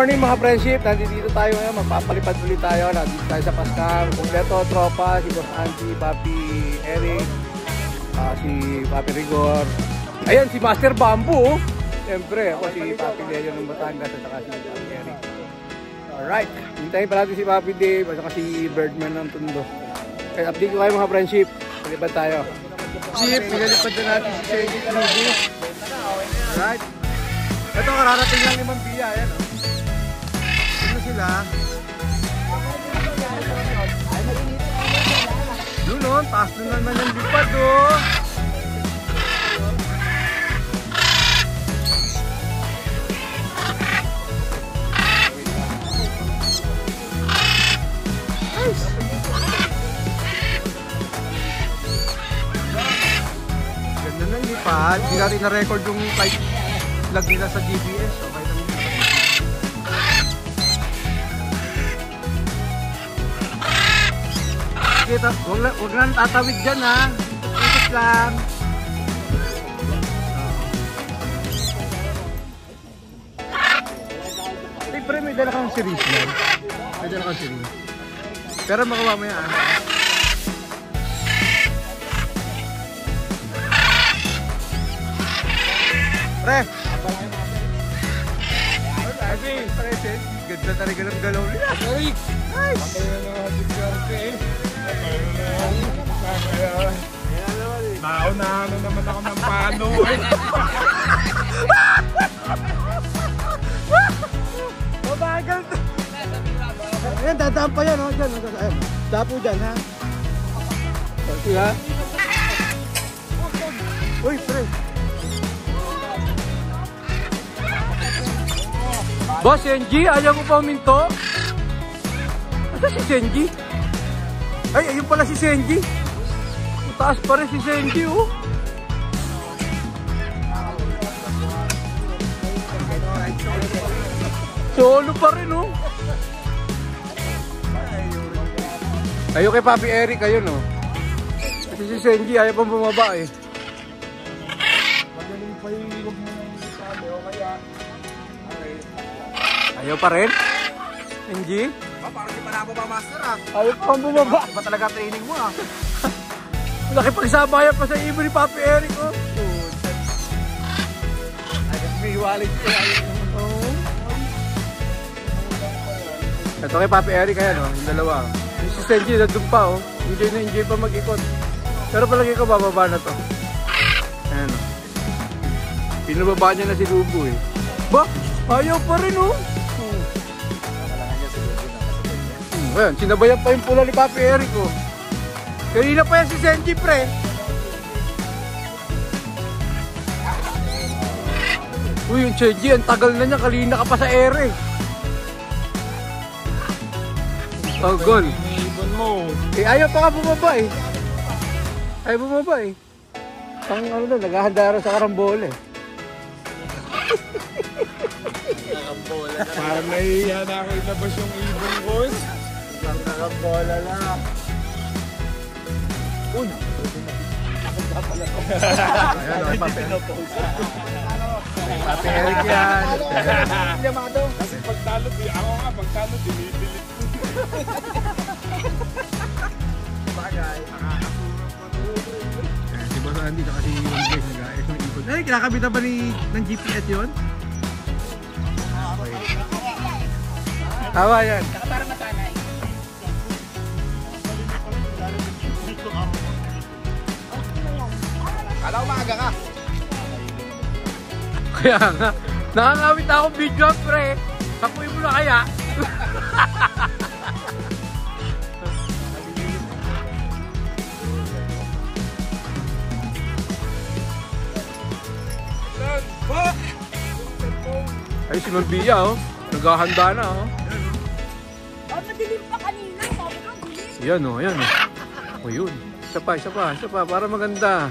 Morning mga friendship, nandito tayo ngayon, magpapalipad ulit tayo. Nandito tayo sa Paskang, kompleto, tropa, si Boss Angie, Papi Eric, si Papi Rigor. Ayan, si Master Bamboo. Siyempre, ako si Papi Leo ng Batangas at saka si Papi Eric. Alright, hintayin pa natin si Papi Dave at saka si Birdman ng Tondo. Kaya update ko kayo mga friendship, palipad tayo. Chip, pinalipad na natin si Shady Ruby. Alright. Ito, kararating lang ni Mambia, ayan o. Ano sila? Doon o, taas na naman yung lipad o. Nice! Ganda ng lipad. Hindi natin na-record yung flight lag nila sa GPS. Okay lang yun. Kita, huwag lang tatawid dyan ha. Ikot lang. Siyempre may dala kang series yan. May dala kang series. Pero makawa mo yan. Pre! Ganda talaga ng galaw nila. Nice! Naunahan na naman ako ng palo. Mabagal to. Ayan, dadaan pa yan. Ayan, dapo dyan ha. Okay ha. Uy, pre. Boss, Senji, ayaw ko pa uminto. Asa si Senji? Ay, ayun pala si Senji. Taas pa rin si Senji, oh. Solo pa rin, oh. Ayaw kay Papi Eric, ayun, oh. Kasi si Senji, ayaw pang bumaba, eh. Magaling pa yung ilog mo ng sabi, o kaya... Ayaw pa rin? Senji? Parang di pa na ako pa master ah. Ayaw pang bumaba. Iba talaga training mo ah. Nakipagsabayan pa sa ibo ni Papi Eric, oh. May wallet ko. Oh. Ito kay Papi Eric, ayan, oh. Yung dalawa. Yung si Senji, nandun pa, oh. Enjoy na enjoy pa mag-ikot. Pero palagi ko, bababa na to. Ayan, oh. Pinababa niya na si Lubo, eh. Ba? Ayaw pa rin, oh. Ayan, sinabayan pa yung pula ni Papi Eric, oh. Kanina pa yan si Senji, pre. Uy, yung Senji, ang tagal na niya. Kanina ka pa sa ere. Tagal. Ibon mo. Eh, ayaw pa ka bumaba, eh. Ayaw bumaba, eh. Pang ano na, naghahanda rin sa karambola, eh. Parang nahihiya na ako ilabas yung ibon ko. Nakabola lang. Uy! Ayan, Papi Eric yan. Kasi pagtalo, ako nga, pagtalo, dinidilit ko. Bagay. Si Boss Andy, kasi yung guys, nag-aayos ng ibon. Ay, kinakabit na ba ng GPS yun? Okay. Tawa yan. Para masanay. Kala ko maaga ka. Kaya nga, nakakawit na akong video, pre. Tapuin mo na kaya. Ay, si Mambia, oh. Naghahanda na, oh. Oh, madilim pa kanina. Sabi ko, bilis. Ayan, oh. Ayan, oh. O, yun. Isa pa. Para maganda.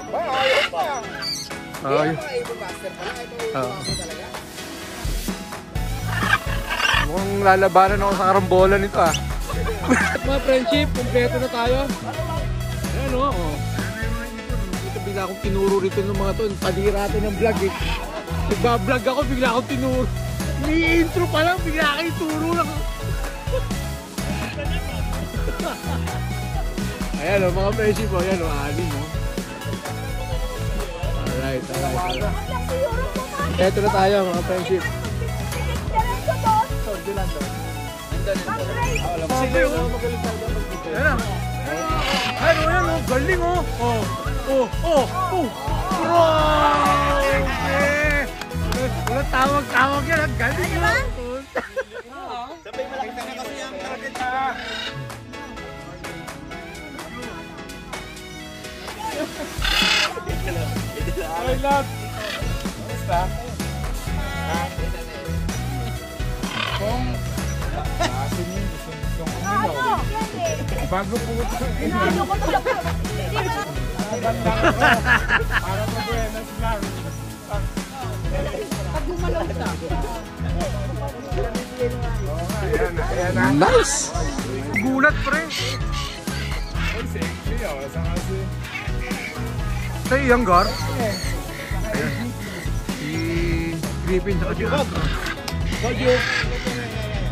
Ayaw pa. Ay. Ibon master pala. Ito talaga. Mukhang lalabanan ako sa karambola nito, ah. Mga friendship, kompleto na tayo. Ayan, oh. Dito bigla akong tinuro rito ng mga to. Talira natin ng vlog, eh. Nagbablog ako, bigla akong tinuro. Ni-intro pa lang, bigla akong ituro lang. Ayan o, mga friendship o. Ayan o, anin o. Alright. Eto na tayo, mga friendship. Ayan na. Ayan o, galing o. Wala tawag-tawag yan, ang galing o. Sabay malaki na kasi ang target na. Ay, love. Basta? Kung kasi niyo gusto kong umilaw. Bago po ito. Inaano ko to. Para sa buenas lang. Pag gumalaw siya. Ayan na. Nice! Gulat, pre. Ay, sexy. Saan kasi? Sa iyang gar? Ayan. Si Griffin sa si Astro.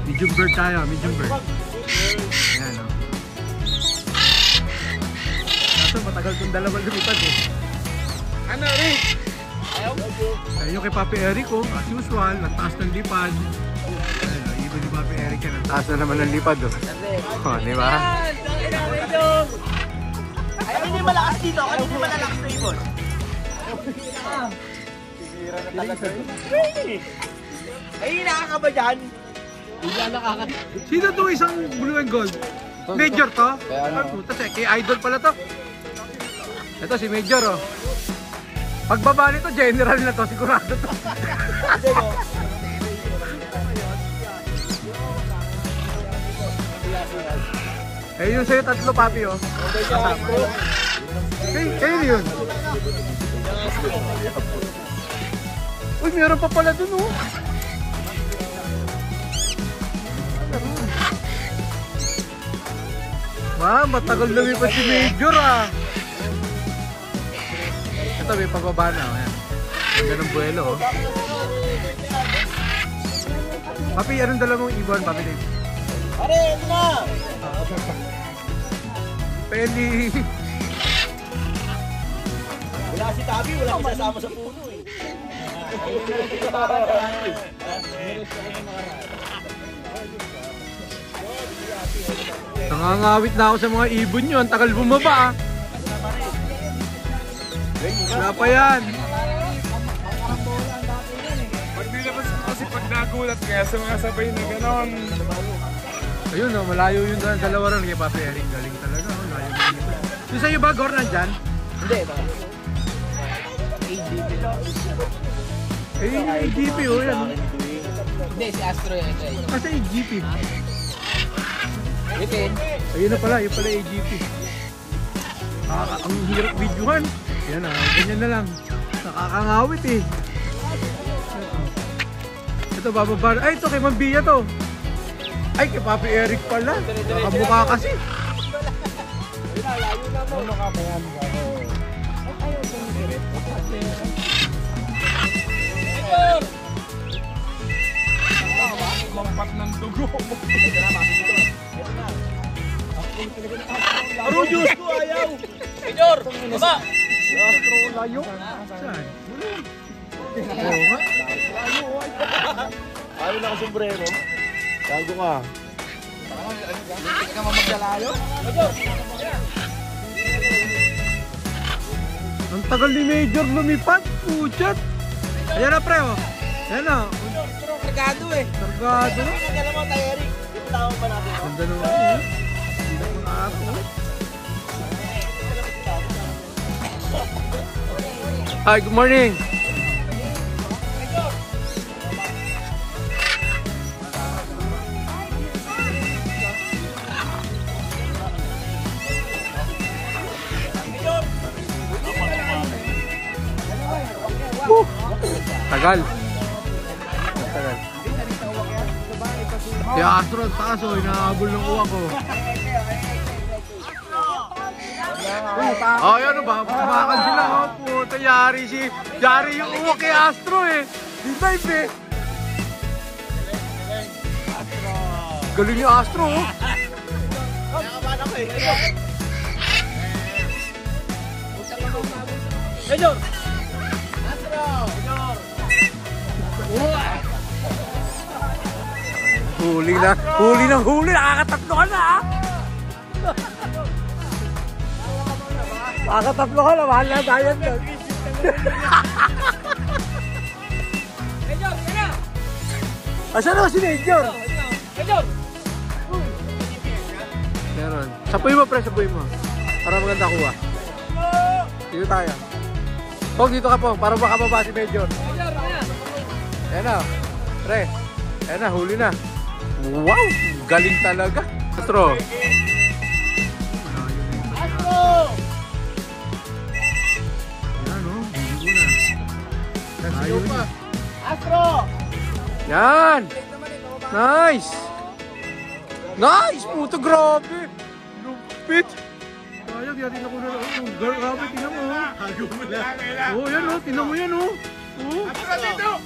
Medium bird tayo, medium bird. Ayan o. Kaso matagal itong dalawang lumipad eh. Ano, Rick? Ayun yung kay Papi Eric o, as usual, ang taas ng lipad. Ayan o, ibon ni Papi Eric yan, ang taas na naman ng lipad o. O, di ba? Kami hindi malakas dito, kami hindi malalakas na ibon. Ay, nakakaba dyan. Sino to isang blue and gold? Major to? Puta, kay idol pala to. Ito si Major oh. Pagbaba nito, general na to, sigurado to. Eh yun sa'yo tatlo papi oh. Kayo yun. Uy, meron pa pala dun oh. Matagal lumipas si Major ah. Ito may pababa na. Ayan. Ganun buwelo oh. Papi, anong dala mong ibon, Papi Dave? Pare, ito na! Peli. Wala si Tabi, wala si sasama sa puno eh. Nangangawit na ako sa mga ibon nyo. Ang tagal bumaba ah. Wala pa yan. Pag nilabas ko kasi pag nagulat kaya sumasabay na gano'n. Ayun oh, malayo yung dalawa ron kay Papi Eric. Galing talaga oh, layo dito. Yung sa'yo ba, Gor, nandyan? Hindi, ito. Eh, yung AGP oh, yan oh. Hindi, si Astro yun. Kasi AGP. Within. Ayun na pala, yung pala AGP. Ang hirap videohan. Yan ah, ganyan na lang. Nakakangawit eh. Ito, bababa. Ay, ito kay Mambia to. Ay, kay Papi Eric pala. Nakamukha kasi. Ano ka ba yan? Mampat ng dugo. Aro, Diyos ko, ayaw! Senyor, baba! Layo? Saan? Oo nga. Ayaw na ka sombrero. Gago ka. Hindi ka mamagdalayo? Ang tagal ni Major lumipad. Puchat. Ayan na pre oh. Ayan na. Kargado eh. Kargado na. Alam mo tayo, Eric. Yung tao ba natin? Ganda naman eh. Ganda mo na ako. Hi, good morning. Tagal. Tagal. Kaya Astro, taas o, inahabol ng uwak ko. Oh, yan o ba? Kumakan sila. Oh, puta Puta, yari yung uwak kay Astro eh. D5 eh. Galing yung Astro oh. Nakabahan ako eh. Major! Huli na, nakakatatlo ka na ha. Nakakatatlo ka na, mahal na tayo doon. Major, yan na! Asan na si Major? Major! Meron. Sapuy mo pre, sapuy mo. Para maganda kuha. Dito tayo. Pog, dito ka po, para makababa si Major. Major, yan na! Ayan na, pre. Ayan na, huli na. Wow, galing talaga. Astro. Astro! Ayan o, hindi ko na. Ayaw pa. Astro! Yan! Nice! Nice! Puto, grabe! Lupit! Sayang, yan din ako na. Grabe, tinan mo. Hago mo na. Oo, yan o, tinan mo yan o. Astro dito!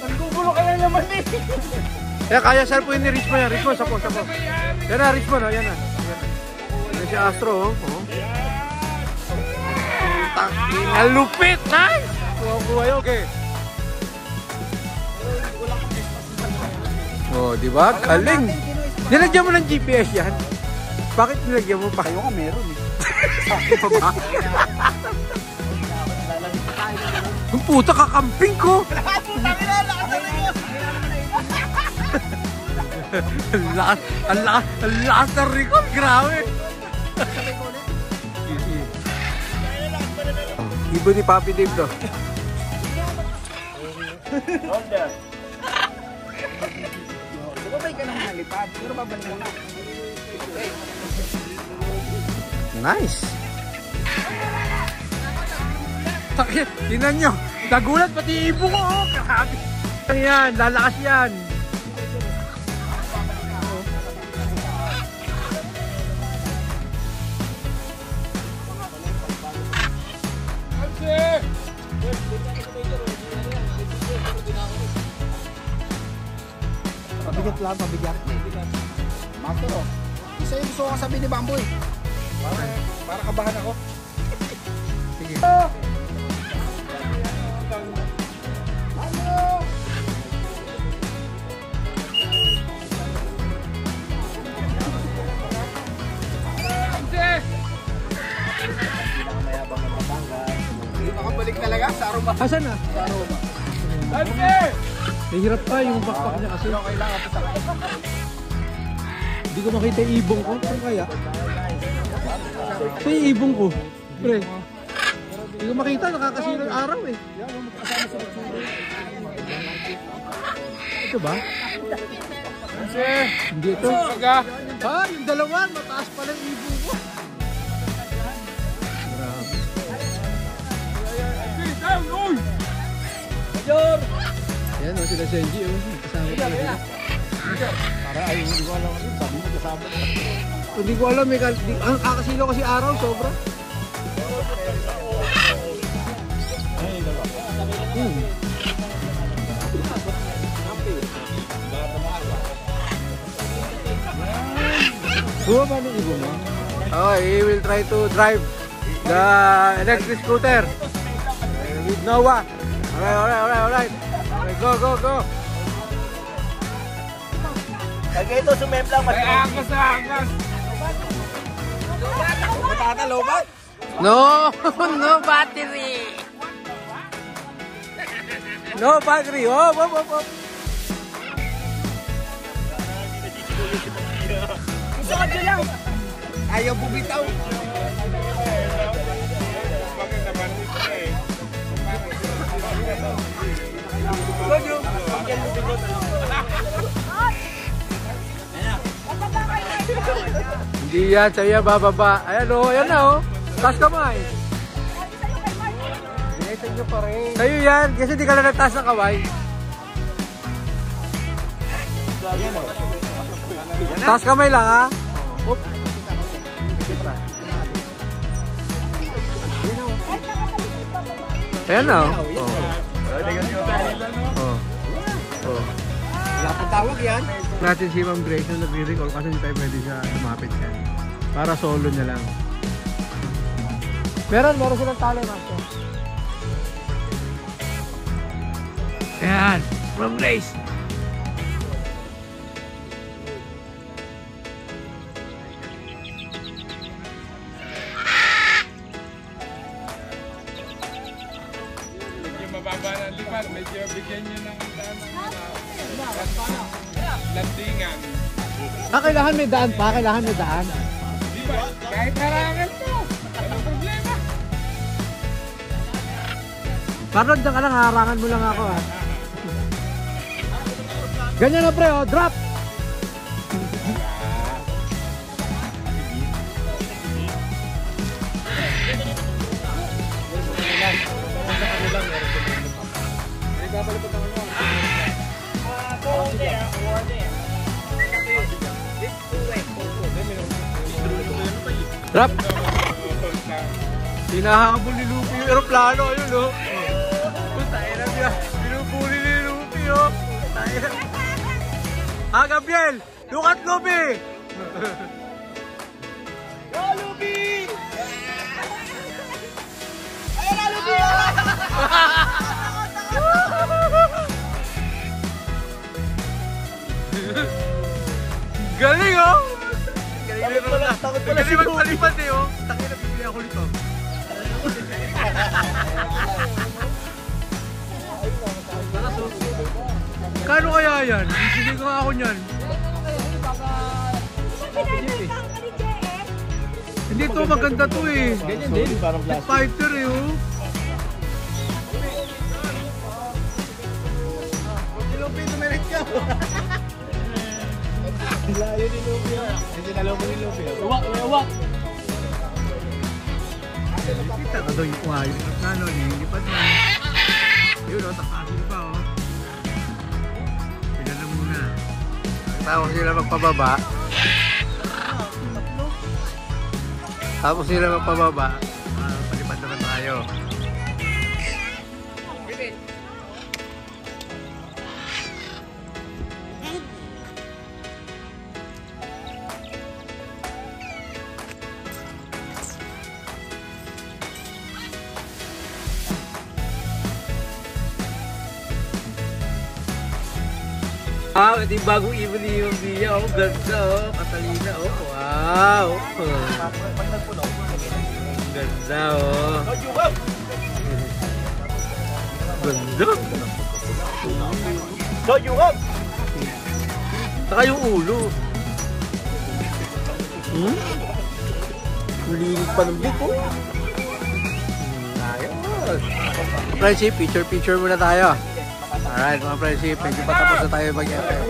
Nagkukulo ka lang naman eh! Kaya cellphone ni Richmond yan. Richmond, sapo. Yan na, Richmond, yan na. Yan si Astro, oh. Tangina, lupit! Nice! Kuha yun, okay. Oh, di ba? Galing! Nilagyan mo ng GPS yan? Bakit nilagyan mo pa? Ayaw ka meron eh. Bakit pa ba? Ang puta, kakamping ko! Ang lakas na record, grabe! Ibo ni Papi Dave to. Bumabay ka naman nalipad, pero babalik mo na. Nice! Tingnan nyo, nagulat pati ibo ko, oh! Grabe! Yan, lalakas yan! Pabigat lang, pabigat. Master oh. Isa yung gusto ko sabihin ni Bamboy. Para kabahan ako. Sige. Nakabalik talaga sa Aruba. Asan na? Sa Aruba. Nahirap pa yung backpack niya kasi. Kailangan po sa Hindi ko makita yung ibong ko. Saan kaya? Ito yung ibong ko. Pre. Hindi ko makita. Nakakasilang araw eh. Ito ba? Hindi ito. Ha? Yung dalawa. Mataas pala yung ibong ko. Major! Ayan o, sila Senji o. Kasama ko sila. Para ayun, hindi ko alam ano. Sabi mo kasama. Hindi ko alam. Ang kakasilaw kasi araw. Sobra. Buwa ba ng ibo mo? Oh, he will try to drive the electric scooter with Noah. Alright. Okay, go. Kaya ito, sumemplang. Ay, angas na angas! Matatalobat? No battery. No battery. Oh. Gusto ko dyan lang! Ayaw bumitaw. Bakit naman dito eh? Hindi yan, sa'yo bababa. Ayan o, ayan na o. Taas kamay. Binaysan nyo pa rin. Sa'yo yan, kasi di ka lang nagtaas ng kamay. Taas kamay lang ha. Oop. Ayan na. Ilaw, yan. Wala pang tawag yan. Natin si Ma'am Grace na nagre-recall kasi hindi tayo pwede siya lumapit yan. Para solo niya lang. Meron silang tali, Master. Ayan, Ma'am Grace. Medyo mababa ng lipat, medyo bigyan nyo ng landingan. Kailangan may daan pa, kailangan may daan. Di ba? Kahit harangan mo, walang problema. Parang dyan ka lang, harangan mo lang ako ha. Ganyan na pre, oh, drop! Drop! Hinahabol ni Lupi yung aeroplano, ayun oh. Tayo na niya, binubuli ni Lupi oh. Tayo na. Ah, Gabriel! Look at Lupi! Go Lupi! Ayun na Lupi! Galing oh! Galing magpalipad eh oh. Takay na bibili ako nito. Kano kaya yan? Bibili ko nga ako niyan. Hindi to maganda to eh. Ganyan din, parang plastic. Fighter eh oh. Lupi, tumirik ka. Layo ni Lupi. Hindi nalobo ni Lupi. Uwak. Kita ka daw yung kuhayo. Ano, nilipad na. Yun o, takasin pa o. Sila na muna. Tapos sila magpababa. Tapos sila magpababa. Palipad naman tayo. Ah, ito yung bagong ibon ni yung Bia. Oh, ganda oh. Catalina oh. Wow. Ganda oh. Ganda. Saka yung ulo. Kulinis pa ng big oh. Ayos. Friendship, picture muna tayo. Alright mga friendship, medyo patapos na tayo mag-FM.